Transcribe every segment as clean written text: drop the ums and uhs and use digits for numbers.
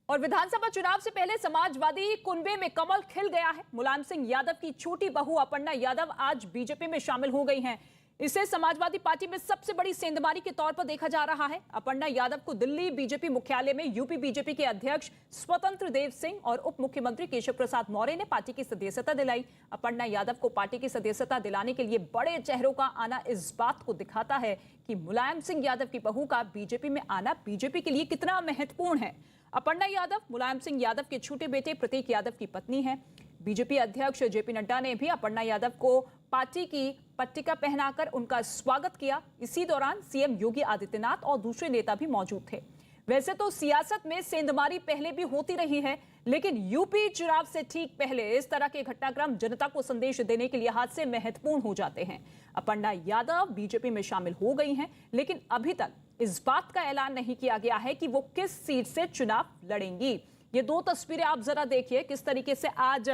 और विधानसभा चुनाव से पहले समाजवादी कुनबे में कमल खिल गया है। मुलायम सिंह यादव की छोटी बहू अपर्णा यादव आज बीजेपी में शामिल हो गई हैं। इसे समाजवादी पार्टी में सबसे बड़ी सेंधमारी के तौर पर देखा जा रहा है। अपर्णा यादव को दिल्ली बीजेपी मुख्यालय में यूपी बीजेपी के अध्यक्ष स्वतंत्र देव सिंह और उप मुख्यमंत्री केशव प्रसाद मौर्य ने पार्टी की सदस्यता दिलाई। अपर्णा यादव को पार्टी की सदस्यता दिलाने के लिए बड़े चेहरों का आना इस बात को दिखाता है कि मुलायम सिंह यादव की बहू का बीजेपी में आना बीजेपी के लिए कितना महत्वपूर्ण है। अपर्णा यादव मुलायम सिंह यादव के छोटे बेटे प्रतीक यादव की पत्नी है। बीजेपी अध्यक्ष जेपी नड्डा ने भी अपर्णा यादव को पार्टी की पट्टिका पहनाकर उनका स्वागत किया। इसी दौरान सीएम योगी आदित्यनाथ और दूसरे नेता भी मौजूद थे। वैसे तो सियासत में सेंधमारी पहले भी होती रही है, लेकिन यूपी चुनाव से ठीक पहले इस तरह के घटनाक्रम जनता को संदेश देने के लिहाज से महत्वपूर्ण हो जाते हैं। अपर्णा यादव बीजेपी में शामिल हो गई हैं, लेकिन अभी तक इस बात का ऐलान नहीं किया गया है कि वो किस सीट से चुनाव लड़ेंगी। ये दो तस्वीरें आप जरा देखिए किस तरीके से आज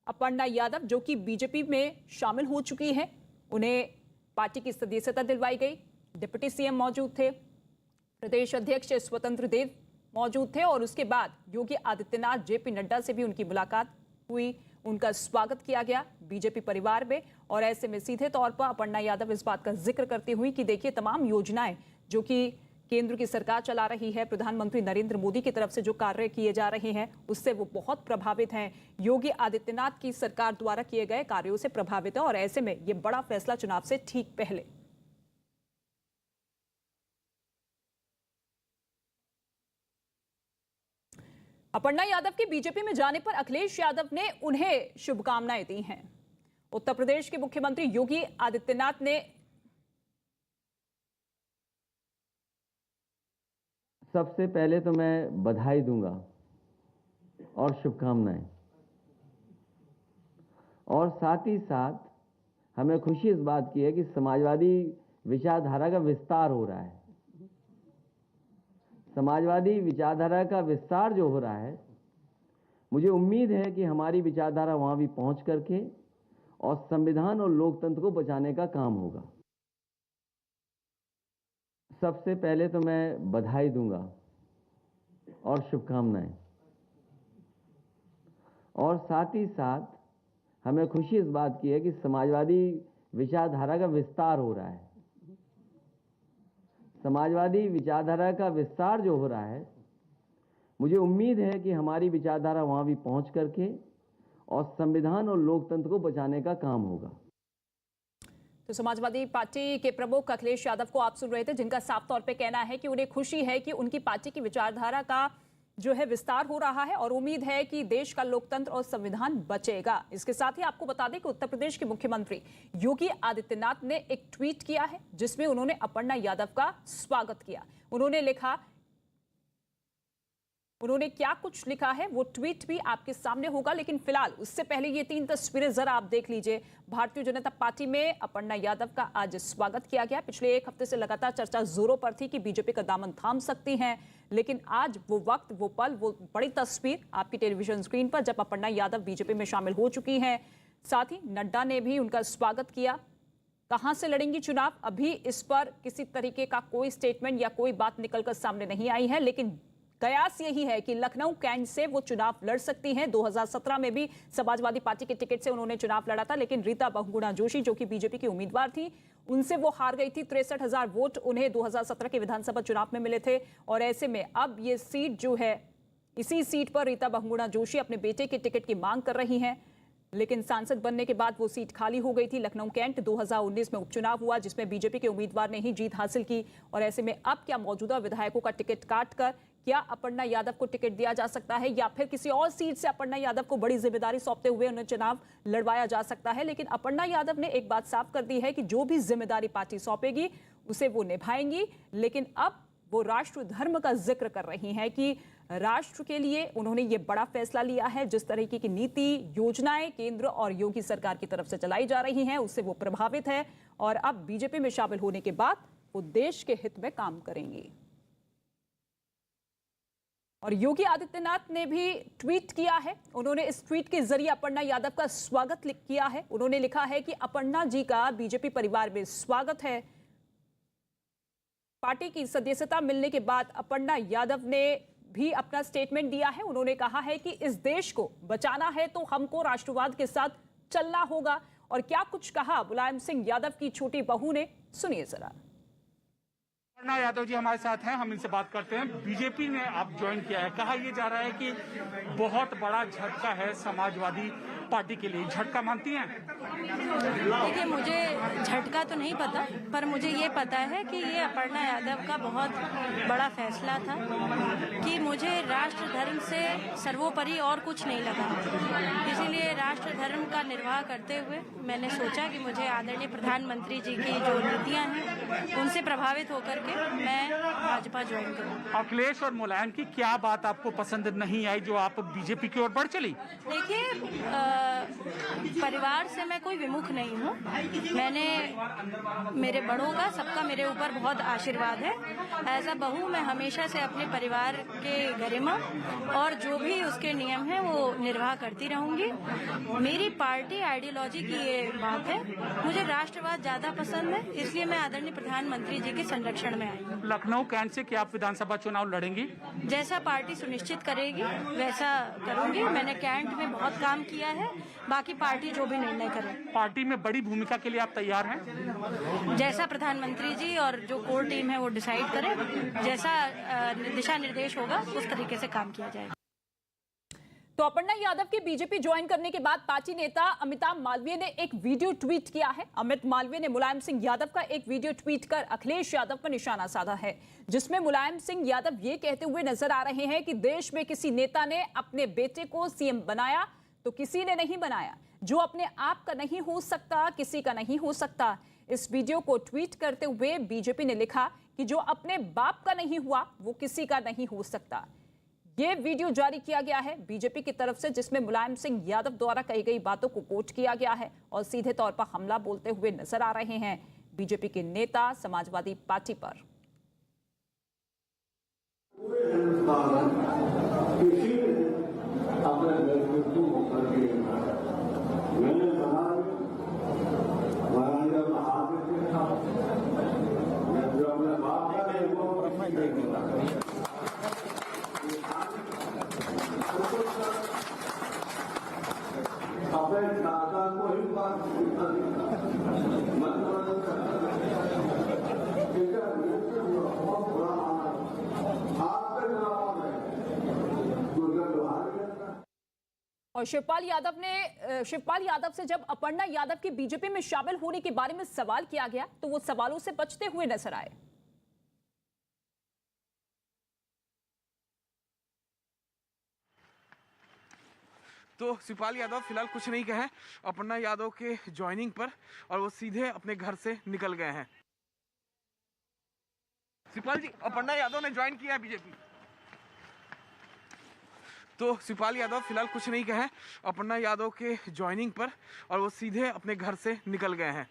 अपर्णा यादव जो कि बीजेपी में शामिल हो चुकी है, उन्हें पार्टी की सदस्यता दिलवाई गई। डिप्टी सीएम मौजूद थे, प्रदेश अध्यक्ष स्वतंत्र देव मौजूद थे और उसके बाद योगी आदित्यनाथ जेपी नड्डा से भी उनकी मुलाकात हुई, उनका स्वागत किया गया बीजेपी परिवार में। और ऐसे में सीधे तौर पर अपर्णा यादव इस बात का जिक्र करती हुई कि देखिए तमाम योजनाएं जो कि केंद्र की सरकार चला रही है, प्रधानमंत्री नरेंद्र मोदी की तरफ से जो कार्य किए जा रहे हैं उससे वो बहुत प्रभावित हैं। योगी आदित्यनाथ की सरकार द्वारा किए गए कार्यों से प्रभावित है और ऐसे में ये बड़ा फैसला चुनाव से ठीक पहले। अपर्णा यादव के बीजेपी में जाने पर अखिलेश यादव ने उन्हें शुभकामनाएं दी हैं। उत्तर प्रदेश के मुख्यमंत्री योगी आदित्यनाथ ने सबसे पहले तो मैं बधाई दूंगा और शुभकामनाएं, और साथ ही साथ हमें खुशी इस बात की है कि समाजवादी विचारधारा का विस्तार हो रहा है। समाजवादी विचारधारा का विस्तार जो हो रहा है, मुझे उम्मीद है कि हमारी विचारधारा वहां भी पहुंच करके और संविधान और लोकतंत्र को बचाने का काम होगा। सबसे पहले तो मैं बधाई दूंगा और शुभकामनाएं, और साथ ही साथ हमें खुशी इस बात की है कि समाजवादी विचारधारा का विस्तार हो रहा है। समाजवादी विचारधारा का विस्तार जो हो रहा है, मुझे उम्मीद है कि हमारी विचारधारा वहां भी पहुंच करके और संविधान और लोकतंत्र को बचाने का काम होगा। तो समाजवादी पार्टी के प्रमुख अखिलेश यादव को आप सुन रहे थे, जिनका साफ तौर पे कहना है कि उन्हें खुशी है कि उनकी पार्टी की विचारधारा का जो है विस्तार हो रहा है और उम्मीद है कि देश का लोकतंत्र और संविधान बचेगा। इसके साथ ही आपको बता दें कि उत्तर प्रदेश के मुख्यमंत्री योगी आदित्यनाथ ने एक ट्वीट किया है जिसमें उन्होंने अपर्णा यादव का स्वागत किया। उन्होंने क्या कुछ लिखा है वो ट्वीट भी आपके सामने होगा, लेकिन फिलहाल उससे पहले ये तीन तस्वीरें जरा आप देख लीजिए। भारतीय जनता पार्टी में अपर्णा यादव का आज स्वागत किया गया। पिछले एक हफ्ते से लगातार चर्चा जोरों पर थी कि बीजेपी का दामन थाम सकती हैं, लेकिन आज वो वक्त, वो पल, वो बड़ी तस्वीर आपकी टेलीविजन स्क्रीन पर जब अपर्णा यादव बीजेपी में शामिल हो चुकी हैं। साथ ही नड्डा ने भी उनका स्वागत किया। कहां से लड़ेंगी चुनाव, अभी इस पर किसी तरीके का कोई स्टेटमेंट या कोई बात निकलकर सामने नहीं आई है, लेकिन कयास यही है कि लखनऊ कैंट से वो चुनाव लड़ सकती हैं। 2017 में भी समाजवादी पार्टी के टिकट से उन्होंने चुनाव लड़ा था, लेकिन रीता बहुगुणा जोशी जो कि बीजेपी की उम्मीदवार थी, उनसे वो हार गई थी। 63,000 वोट उन्हें 2017 के विधानसभा चुनाव में मिले थे। और ऐसे में अब ये सीट जो है, इसी सीट पर रीता बहुगुणा जोशी अपने बेटे के टिकट की मांग कर रही हैं, लेकिन सांसद बनने के बाद वो सीट खाली हो गई थी। लखनऊ कैंट 2019 में उपचुनाव हुआ जिसमें बीजेपी के उम्मीदवार ने ही जीत हासिल की। और ऐसे में अब क्या मौजूदा विधायकों का टिकट काटकर क्या अपर्णा यादव को टिकट दिया जा सकता है या फिर किसी और सीट से अपर्णा यादव को बड़ी जिम्मेदारी सौंपते हुए उन्हें चुनाव लड़वाया जा सकता है। लेकिन अपर्णा यादव ने एक बात साफ कर दी है कि जो भी जिम्मेदारी पार्टी सौंपेगी उसे वो निभाएंगी। लेकिन अब वो राष्ट्र धर्म का जिक्र कर रही हैं कि राष्ट्र के लिए उन्होंने ये बड़ा फैसला लिया है। जिस तरीके की नीति योजनाएं केंद्र और योगी सरकार की तरफ से चलाई जा रही हैं उससे वो प्रभावित है और अब बीजेपी में शामिल होने के बाद वो देश के हित में काम करेंगी। और योगी आदित्यनाथ ने भी ट्वीट किया है। उन्होंने इस ट्वीट के जरिए अपर्णा यादव का स्वागत किया है। उन्होंने लिखा है कि अपर्णा जी का बीजेपी परिवार में स्वागत है। पार्टी की सदस्यता मिलने के बाद अपर्णा यादव ने भी अपना स्टेटमेंट दिया है। उन्होंने कहा है कि इस देश को बचाना है तो हमको राष्ट्रवाद के साथ चलना होगा। और क्या कुछ कहा मुलायम सिंह यादव की छोटी बहू ने, सुनिए जरा। अपर्णा यादव जी हमारे साथ हैं, हम इनसे बात करते हैं। बीजेपी ने आप ज्वाइन किया है, कहा यह जा रहा है कि बहुत बड़ा झटका है समाजवादी पार्टी के लिए, झटका मानती हैं? देखिए, मुझे झटका तो नहीं पता, पर मुझे ये पता है कि ये अपर्णा यादव का बहुत बड़ा फैसला था कि मुझे राष्ट्र धर्म से सर्वोपरि और कुछ नहीं लगा। इसीलिए राष्ट्र धर्म का निर्वाह करते हुए मैंने सोचा कि मुझे आदरणीय प्रधानमंत्री जी की जो नीतियां हैं उनसे प्रभावित होकर के मैं भाजपा ज्वाइन करूँ। अखिलेश और मुलायम की क्या बात आपको पसंद नहीं आई जो आप बीजेपी की ओर बढ़ चली? देखिए, परिवार से मैं कोई विमुख नहीं हूँ। मैंने मेरे बड़ों का, सबका मेरे ऊपर बहुत आशीर्वाद है। एज अ बहू मैं हमेशा से अपने परिवार के गरिमा और जो भी उसके नियम हैं वो निर्वाह करती रहूंगी। मेरी पार्टी आइडियोलॉजी की ये बात है, मुझे राष्ट्रवाद ज्यादा पसंद है, इसलिए मैं आदरणीय प्रधानमंत्री जी के संरक्षण में आई हूँ। लखनऊ कैंट से क्या आप विधानसभा चुनाव लड़ेंगी? जैसा पार्टी सुनिश्चित करेगी वैसा करूंगी। मैंने कैंट में बहुत काम किया है, बाकी पार्टी जो भी निर्णय करे। पार्टी में बड़ी भूमिका के लिए आप तैयार हैं? जैसा प्रधानमंत्री जी और जो कोर टीम है वो डिसाइड करे, जैसा दिशा निर्देश होगा उस तरीके से काम किया जाएगा। तो अपर्णा यादव के बीजेपी ज्वाइन करने के बाद पार्टी नेता अमिताभ मालवीय ने एक वीडियो ट्वीट किया है। अमित मालवीय ने मुलायम सिंह यादव का एक वीडियो ट्वीट कर अखिलेश यादव पर निशाना साधा है, जिसमें मुलायम सिंह यादव ये कहते हुए नजर आ रहे हैं कि देश में किसी नेता ने अपने बेटे को सीएम बनाया तो किसी ने नहीं बनाया। जो अपने आप का नहीं हो सकता, किसी का नहीं हो सकता। इस वीडियो को ट्वीट करते हुए बीजेपी ने लिखा कि जो अपने बाप का नहीं हुआ वो किसी का नहीं हो सकता। ये वीडियो जारी किया गया है बीजेपी की तरफ से, जिसमें मुलायम सिंह यादव द्वारा कही गई बातों को कोट किया गया है और सीधे तौर पर हमला बोलते हुए नजर आ रहे हैं बीजेपी के नेता समाजवादी पार्टी पर। और शिवपाल यादव से जब अपर्णा यादव के बीजेपी में शामिल होने के बारे में सवाल किया गया तो वो सवालों से बचते हुए नजर आए। तो शिवपाल यादव फिलहाल कुछ नहीं कहे अपर्णा यादव के ज्वाइनिंग पर, और वो सीधे अपने घर से निकल गए हैं। शिवपाल जी, अपर्णा यादव ने ज्वाइन किया है बीजेपी। तो शिवपाल यादव फिलहाल कुछ नहीं कहे अपर्णा यादव के ज्वाइनिंग पर, और वो सीधे अपने घर से निकल गए हैं।